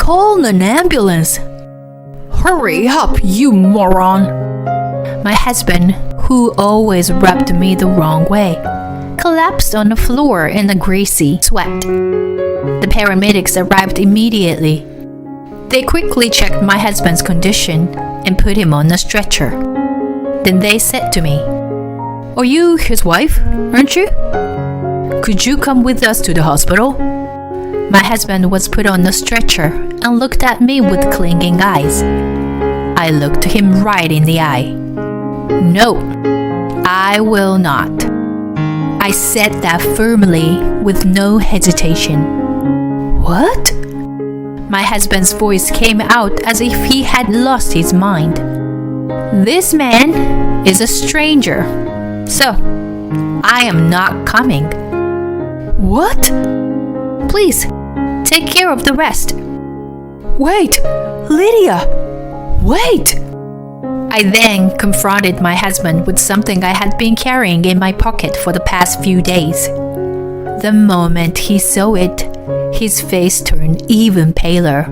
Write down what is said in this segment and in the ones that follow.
Call an ambulance. Hurry up, you moron. My husband, who always rubbed me the wrong way, collapsed on the floor in a greasy sweat. The paramedics arrived immediately. They quickly checked my husband's condition and put him on a stretcher. Then they said to me, "Are you his wife, aren't you? Could you come with us to the hospital?" My husband was put on the stretcher and looked at me with clinging eyes. I looked him right in the eye. "No, I will not." I said that firmly with no hesitation. "What?" My husband's voice came out as if he had lost his mind. "This man is a stranger, so I am not coming." "What?" "Please, take care of the rest." "Wait, Lydia, wait!" I then confronted my husband with something I had been carrying in my pocket for the past few days. The moment he saw it, his face turned even paler.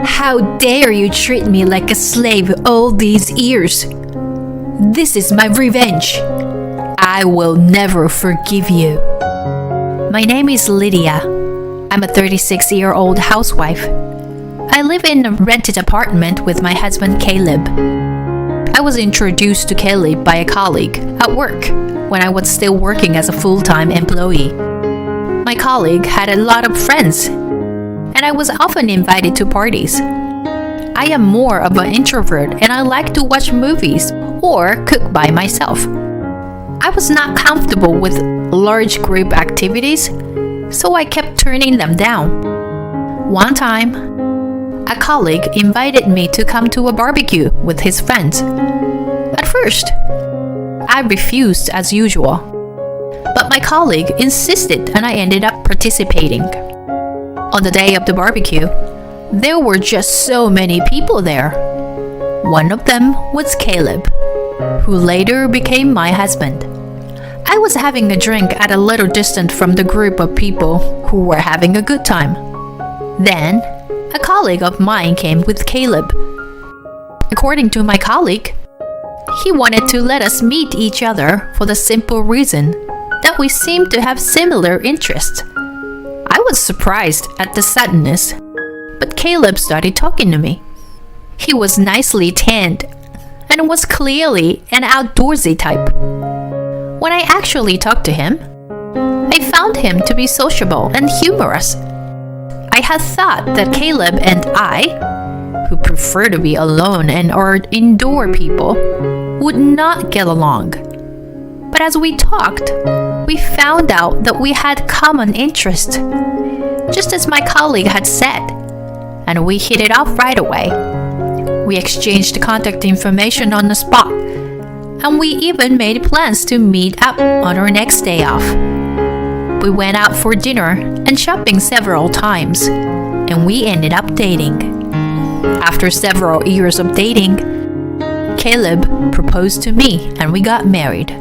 "How dare you treat me like a slave all these years? This is my revenge. I will never forgive you." My name is Lydia. I'm a 36-year-old housewife. I live in a rented apartment with my husband Caleb. I was introduced to Caleb by a colleague at work when I was still working as a full-time employee. My colleague had a lot of friends, and I was often invited to parties. I am more of an introvert, and I like to watch movies or cook by myself. I was not comfortable with large group activities, so I kept turning them down. One time, a colleague invited me to come to a barbecue with his friends. At first, I refused as usual, but my colleague insisted and I ended up participating. On the day of the barbecue, there were just so many people there. One of them was Caleb, who later became my husband. I was having a drink at a little distance from the group of people who were having a good time. Then, a colleague of mine came with Caleb. According to my colleague, he wanted to let us meet each other for the simple reason that we seemed to have similar interests. I was surprised at the suddenness, but Caleb started talking to me. He was nicely tanned and was clearly an outdoorsy type. When I actually talked to him, I found him to be sociable and humorous. I had thought that Caleb and I, who prefer to be alone and are indoor people, would not get along. But as we talked, we found out that we had common interests, just as my colleague had said, and we hit it off right away. We exchanged contact information on the spot, and we even made plans to meet up on our next day off. We went out for dinner and shopping several times, and we ended up dating. After several years of dating, Caleb proposed to me and we got married.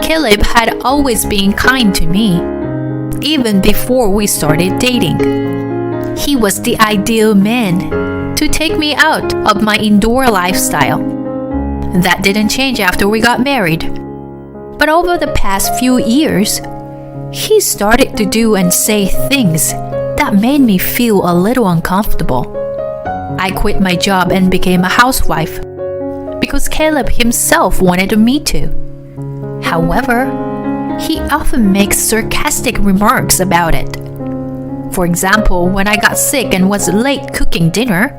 Caleb had always been kind to me, even before we started dating. He was the ideal man to take me out of my indoor lifestyle. That didn't change after we got married. But over the past few years, he started to do and say things that made me feel a little uncomfortable. I quit my job and became a housewife because Caleb himself wanted me to. However, he often makes sarcastic remarks about it. For example, when I got sick and was late cooking dinner,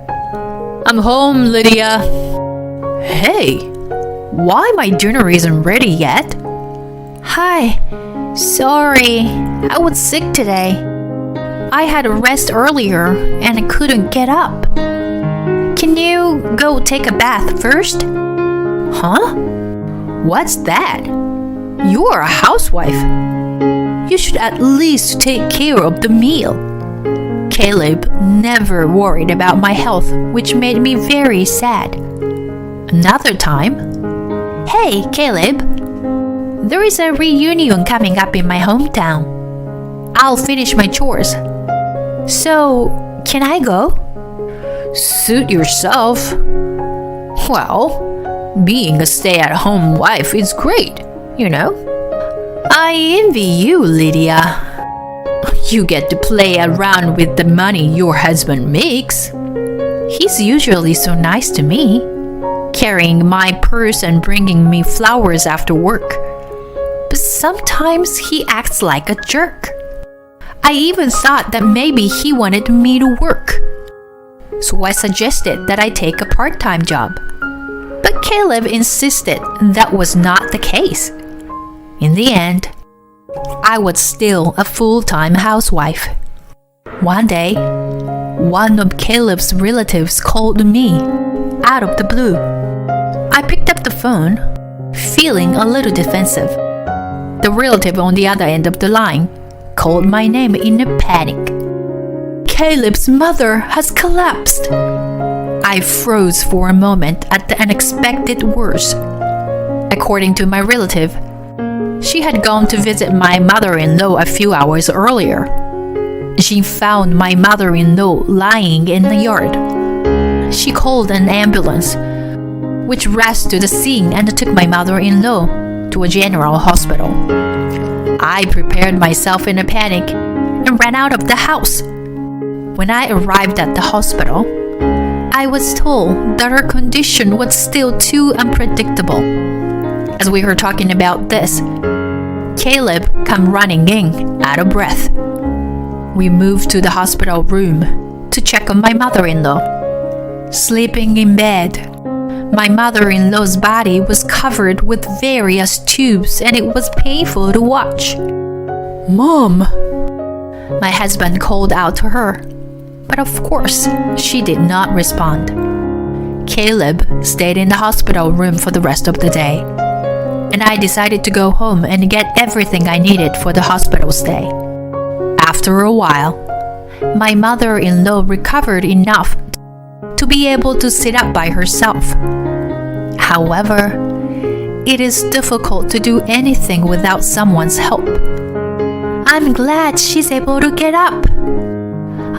"I'm home, Lydia." "Hey, why my dinner isn't ready yet?" "Hi, sorry, I was sick today. I had a rest earlier and I couldn't get up. Can you go take a bath first?" "Huh? What's that? You are a housewife. You should at least take care of the meal." Caleb never worried about my health, which made me very sad. Another time, "Hey, Caleb, there is a reunion coming up in my hometown. I'll finish my chores. So, Can I go? Suit yourself. Well, being a stay-at-home wife is great, you know. I envy you, Lydia. You get to play around with the money your husband makes. He's usually so nice to me, carrying my purse and bringing me flowers after work. But sometimes he acts like a jerk. I even thought that maybe he wanted me to work. So I suggested that I take a part-time job. But Caleb insisted that was not the case. In the end, I was still a full-time housewife. One day, one of Caleb's relatives called me out of the blue. I picked up the phone, feeling a little defensive. The relative on the other end of the line called my name in a panic. Caleb's mother has collapsed. I froze for a moment at the unexpected words. According to my relative, she had gone to visit my mother-in-law a few hours earlier. She found my mother-in-law lying in the yard. She called an ambulance, which rushed to the scene and took my mother-in-law to a general hospital. I prepared myself in a panic and ran out of the house. When I arrived at the hospital, I was told that her condition was still too unpredictable. As we were talking about this, Caleb came running in, out of breath. We moved to the hospital room to check on my mother-in-law. Sleeping in bed, my mother-in-law's body was covered with various tubes and it was painful to watch. "Mom!" My husband called out to her, but of course, she did not respond. Caleb stayed in the hospital room for the rest of the day, and I decided to go home and get everything I needed for the hospital stay. After a while, my mother-in-law recovered enough to be able to sit up by herself. However, it is difficult to do anything without someone's help. I'm glad she's able to get up.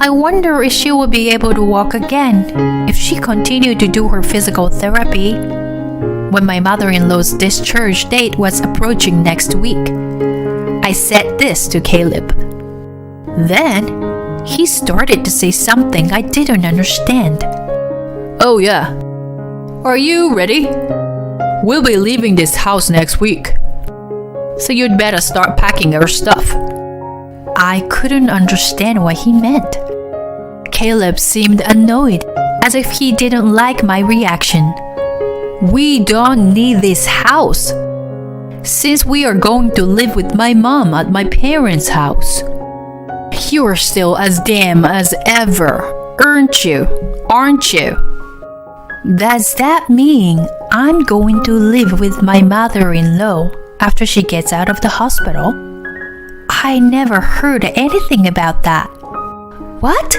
I wonder if she will be able to walk again if she continued to do her physical therapy. When my mother-in-law's discharge date was approaching next week, I said this to Caleb. Then, he started to say something I didn't understand. "Oh yeah. Are you ready? We'll be leaving this house next week, so you'd better start packing our stuff." I couldn't understand what he meant. Caleb seemed annoyed, as if he didn't like my reaction. "We don't need this house, since we are going to live with my mom at my parents' house. You're still as damn as ever, aren't you? Does that mean I'm going to live with my mother-in-law after she gets out of the hospital? I never heard anything about that. What?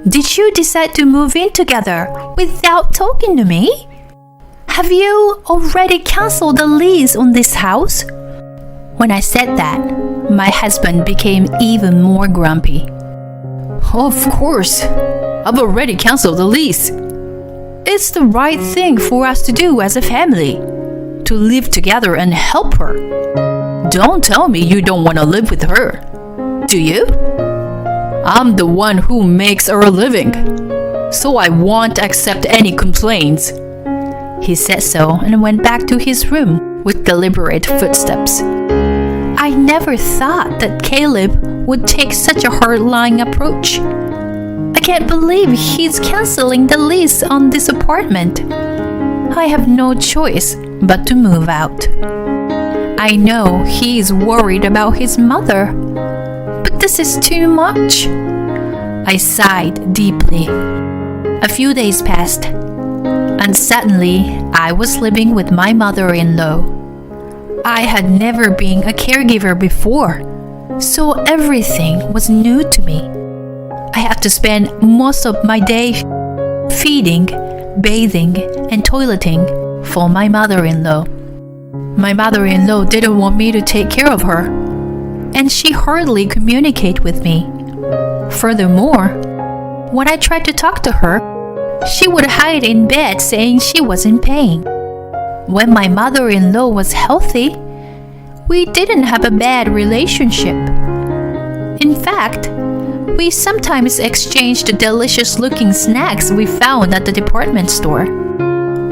Did you decide to move in together without talking to me? Have you already canceled the lease on this house? When I said that, my husband became even more grumpy. "Of course, I've already canceled the lease. It's the right thing for us to do as a family, to live together and help her. Don't tell me you don't want to live with her, do you? I'm the one who makes our living, so I won't accept any complaints." He said so and went back to his room with deliberate footsteps. I never thought that Caleb would take such a hard-line approach. I can't believe he's canceling the lease on this apartment. I have no choice but to move out. I know he's worried about his mother, but this is too much. I sighed deeply. A few days passed, and suddenly I was living with my mother-in-law. I had never been a caregiver before, so everything was new to me. I had to spend most of my day feeding, bathing, and toileting for my mother-in-law. My mother-in-law didn't want me to take care of her, and she hardly communicated with me. Furthermore, When I tried to talk to her, she would hide in bed saying she was in pain. When my mother-in-law was healthy, we didn't have a bad relationship. In fact, we sometimes exchanged the delicious-looking snacks we found at the department store.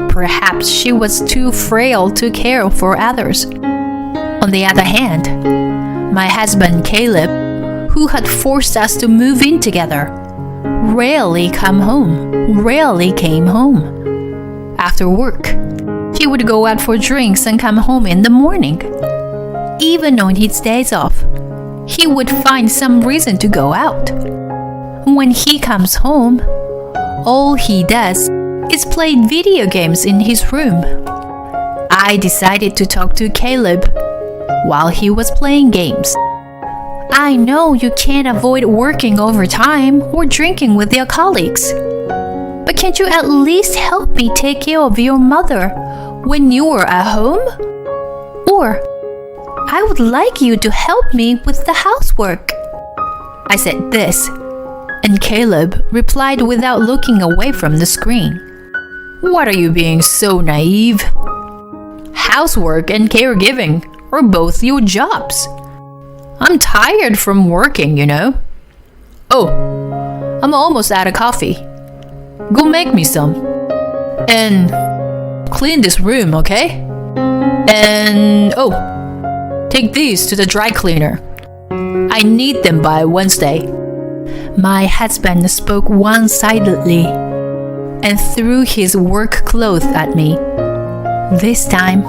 Perhaps she was too frail to care for others. On the other hand, my husband Caleb, who had forced us to move in together, rarely came home. After work, he would go out for drinks and come home in the morning. Even on his days off, he would find some reason to go out. When he comes home, all he does is play video games in his room. I decided to talk to Caleb while he was playing games. I know you can't avoid working overtime or drinking with your colleagues, but can't you at least help me take care of your mother when you are at home? Or I would like you to help me with the housework. I said this, and Caleb replied without looking away from the screen. What are you being so naive? Housework and caregiving are both your jobs. I'm tired from working, you know. Oh, I'm almost out of coffee. Go make me some. And clean this room, okay? And take these to the dry cleaner. I need them by Wednesday. My husband spoke one-sidedly and threw his work clothes at me. This time,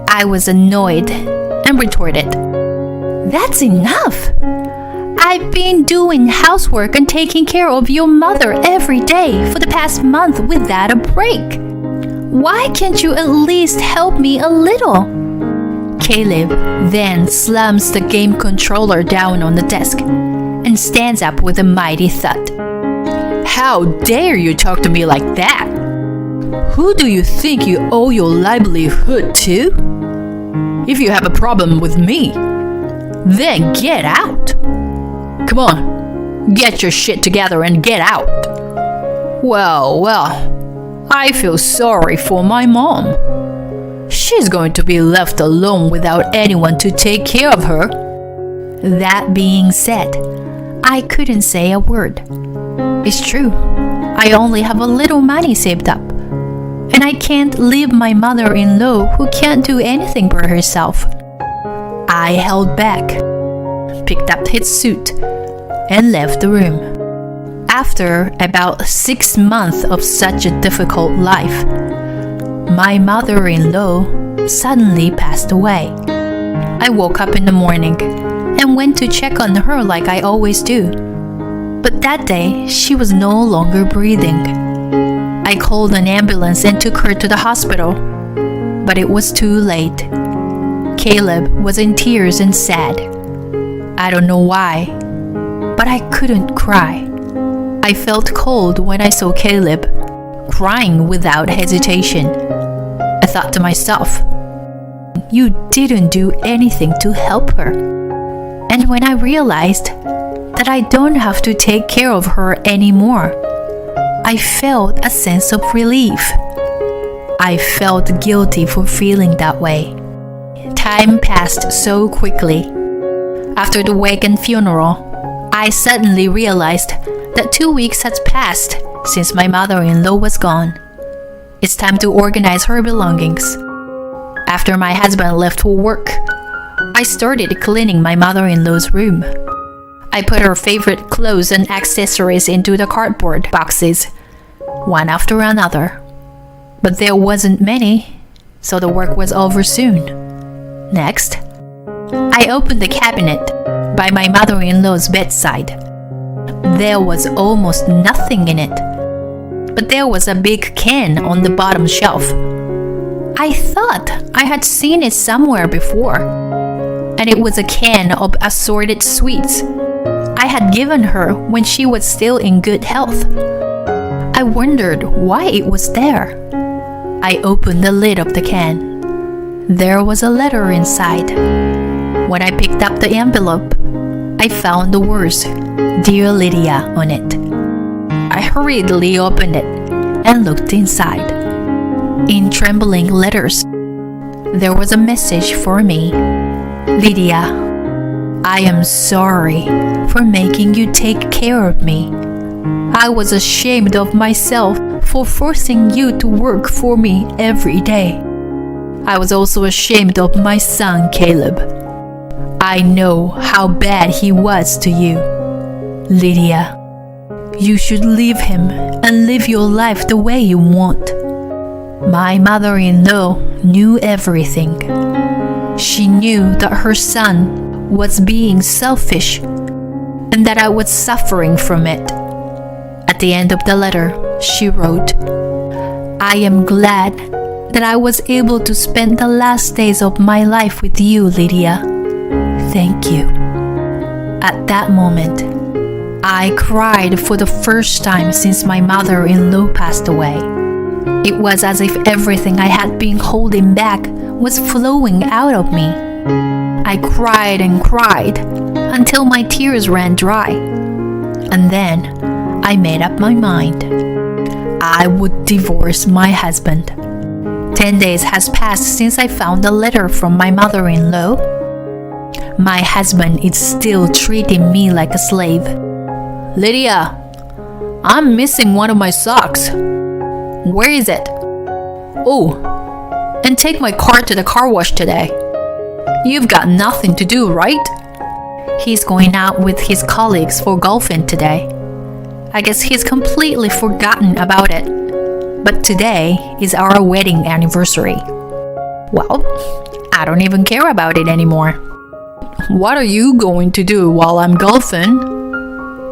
I was annoyed and retorted, "That's enough! I've been doing housework and taking care of your mother every day for the past month without a break. Why can't you at least help me a little?" Caleb then slams the game controller down on the desk and stands up with a mighty thud. How dare you talk to me like that? Who do you think you owe your livelihood to? If you have a problem with me, then get out. Come on, get your shit together and get out. Well, I feel sorry for my mom. She's going to be left alone without anyone to take care of her. That being said, I couldn't say a word. It's true, I only have a little money saved up, and I can't leave my mother-in-law who can't do anything for herself. I held back, picked up his suit, and left the room. After about 6 months of such a difficult life, my mother-in-law suddenly passed away. I woke up in the morning and went to check on her like I always do. But that day, she was no longer breathing. I called an ambulance and took her to the hospital, but it was too late. Caleb was in tears and sad. I don't know why, but I couldn't cry. I felt cold when I saw Caleb, crying without hesitation. I thought to myself, you didn't do anything to help her. And when I realized that I don't have to take care of her anymore, I felt a sense of relief. I felt guilty for feeling that way. Time passed so quickly. After the wake and funeral, I suddenly realized that 2 weeks had passed since my mother-in-law was gone. It's time to organize her belongings. After my husband left for work, I started cleaning my mother-in-law's room. I put her favorite clothes and accessories into the cardboard boxes, one after another. But there wasn't many, so the work was over soon. Next, I opened the cabinet by my mother-in-law's bedside. There was almost nothing in it, but there was a big can on the bottom shelf. I thought I had seen it somewhere before, and it was a can of assorted sweets I had given her when she was still in good health. I wondered why it was there. I opened the lid of the can. There was a letter inside. When I picked up the envelope, I found the words, "Dear Lydia," on it. hurriedly opened it and looked inside. In trembling letters, there was a message for me. Lydia, I am sorry for making you take care of me. I was ashamed of myself for forcing you to work for me every day. I was also ashamed of my son, Caleb. I know how bad he was to you. Lydia, you should leave him and live your life the way you want. My mother-in-law knew everything. She knew that her son was being selfish and that I was suffering from it. At the end of the letter, she wrote, I am glad that I was able to spend the last days of my life with you, Lydia. Thank you. At that moment, I cried for the first time since my mother-in-law passed away. It was as if everything I had been holding back was flowing out of me. I cried and cried until my tears ran dry. And then I made up my mind. I would divorce my husband. 10 days has passed since I found a letter from my mother-in-law. My husband is still treating me like a slave. Lydia, I'm missing one of my socks. Where is it? Oh, and take my car to the car wash today. You've got nothing to do, right? He's going out with his colleagues for golfing today. I guess he's completely forgotten about it. But today is our wedding anniversary. Well, I don't even care about it anymore. What are you going to do while I'm golfing?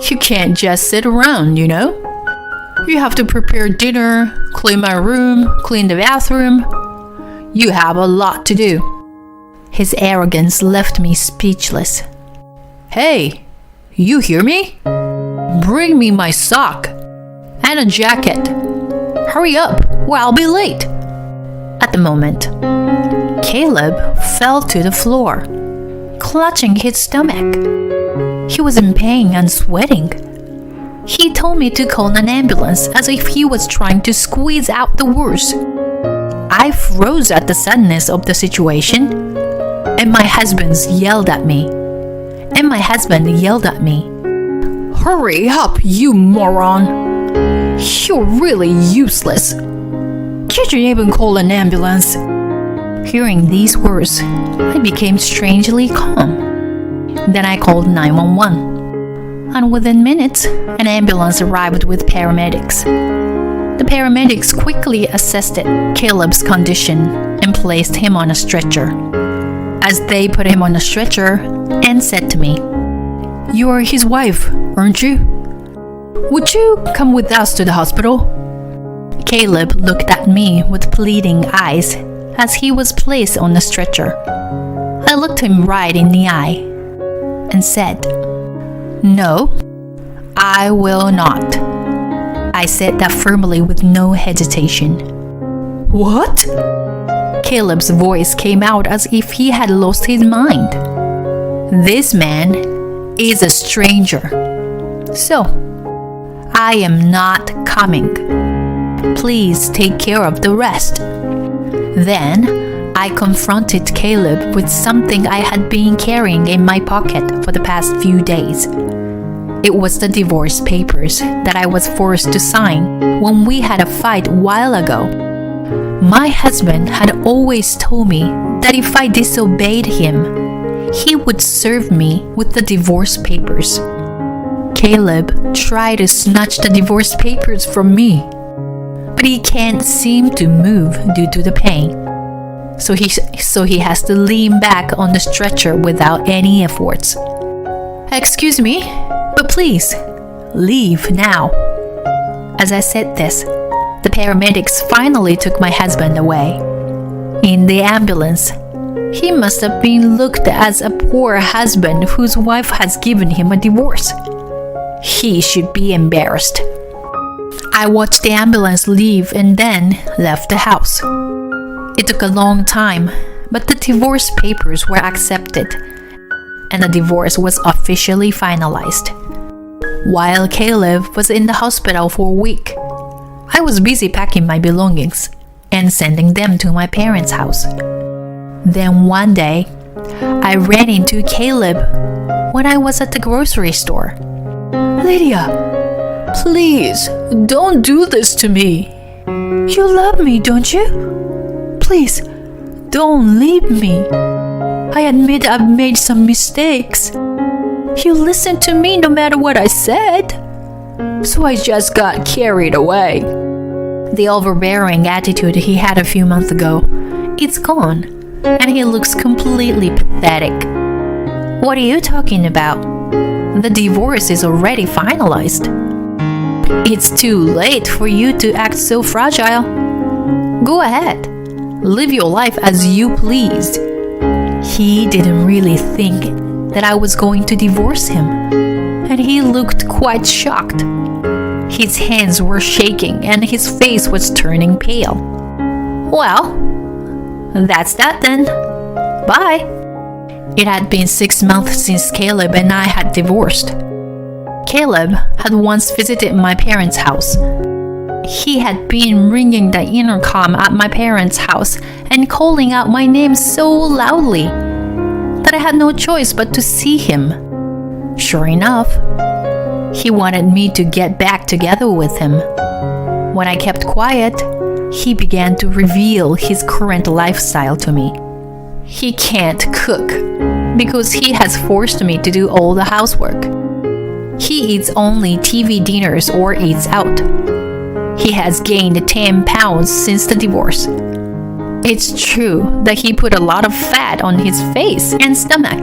You can't just sit around, you know? You have to prepare dinner, clean my room, clean the bathroom. You have a lot to do. His arrogance left me speechless. Hey, you hear me? Bring me my sock and a jacket. Hurry up, or I'll be late. At the moment, Caleb fell to the floor, clutching his stomach. He was in pain and sweating. He told me to call an ambulance as if he was trying to squeeze out the words. I froze at the suddenness of the situation, and my husband yelled at me. Hurry up, you moron! You're really useless. Can't you even call an ambulance? Hearing these words, I became strangely calm. Then I called 911. And within minutes, an ambulance arrived with paramedics. The paramedics quickly assessed Caleb's condition and placed him on a stretcher. As they put him on a stretcher, Anne said to me, You are his wife, aren't you? Would you come with us to the hospital? Caleb looked at me with pleading eyes as he was placed on the stretcher. I looked him right in the eye and said, No, I will not. I said that firmly with no hesitation. What? Caleb's voice came out as if he had lost his mind. This man is a stranger. So, I am not coming. Please take care of the rest. Then, I confronted Caleb with something I had been carrying in my pocket for the past few days. It was the divorce papers that I was forced to sign when we had a fight a while ago. My husband had always told me that if I disobeyed him, he would serve me with the divorce papers. Caleb tried to snatch the divorce papers from me, but he can't seem to move due to the pain. So he has to lean back on the stretcher without any efforts. Excuse me, but please, leave now. As I said this, the paramedics finally took my husband away. In the ambulance, he must have been looked as a poor husband whose wife has given him a divorce. He should be embarrassed. I watched the ambulance leave and then left the house. It took a long time, but the divorce papers were accepted, and the divorce was officially finalized. While Caleb was in the hospital for a week, I was busy packing my belongings and sending them to my parents' house. Then one day, I ran into Caleb when I was at the grocery store. Lydia, please don't do this to me. You love me, don't you? Please, don't leave me. I admit I've made some mistakes. You listened to me no matter what I said. So I just got carried away. The overbearing attitude he had a few months ago, it's gone, and he looks completely pathetic. What are you talking about? The divorce is already finalized. It's too late for you to act so fragile. Go ahead, live your life as you pleased. He didn't really think that I was going to divorce him, and he looked quite shocked. His hands were shaking and his face was turning pale. Well, that's that then. Bye. It had been 6 months since Caleb and I had divorced. Caleb had once visited my parents' house. He had been ringing the intercom at my parents' house and calling out my name so loudly that I had no choice but to see him. Sure enough, he wanted me to get back together with him. When I kept quiet, he began to reveal his current lifestyle to me. He can't cook because he has forced me to do all the housework. He eats only TV dinners or eats out. He has gained 10 pounds since the divorce. It's true that he put a lot of fat on his face and stomach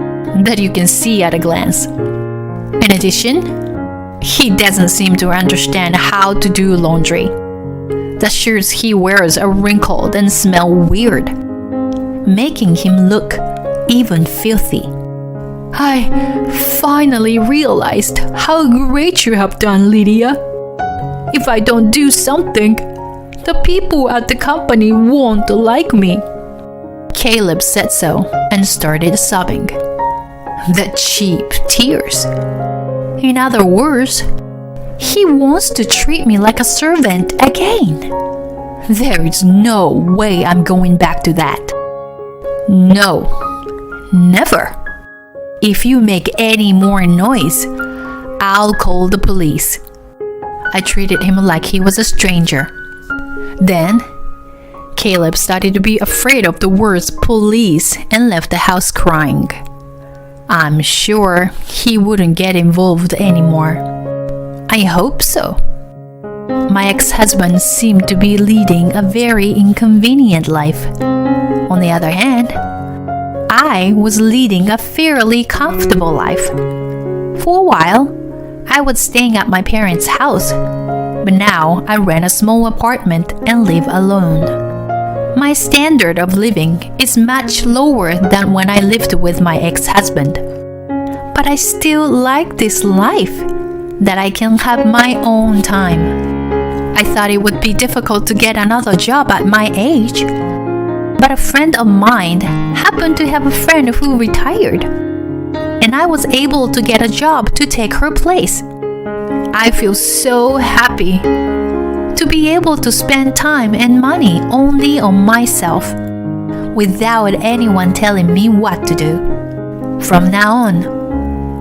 that you can see at a glance. In addition, he doesn't seem to understand how to do laundry. The shirts he wears are wrinkled and smell weird, making him look even filthy. I finally realized how great you have done, Lydia. If I don't do something, the people at the company won't like me. Caleb said so and started sobbing. The cheap tears. In other words, he wants to treat me like a servant again. There is no way I'm going back to that. No, never. If you make any more noise, I'll call the police. I treated him like he was a stranger. Then, Caleb started to be afraid of the words police and left the house crying. I'm sure he wouldn't get involved anymore. I hope so. My ex-husband seemed to be leading a very inconvenient life. On the other hand, I was leading a fairly comfortable life. For a while, I was staying at my parents' house, but now I rent a small apartment and live alone. My standard of living is much lower than when I lived with my ex-husband. But I still like this life, that I can have my own time. I thought it would be difficult to get another job at my age, but a friend of mine happened to have a friend who retired, and I was able to get a job to take her place. I feel so happy to be able to spend time and money only on myself, without anyone telling me what to do. From now on,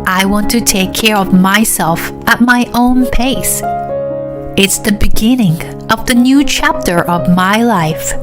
I want to take care of myself at my own pace. It's the beginning of the new chapter of my life.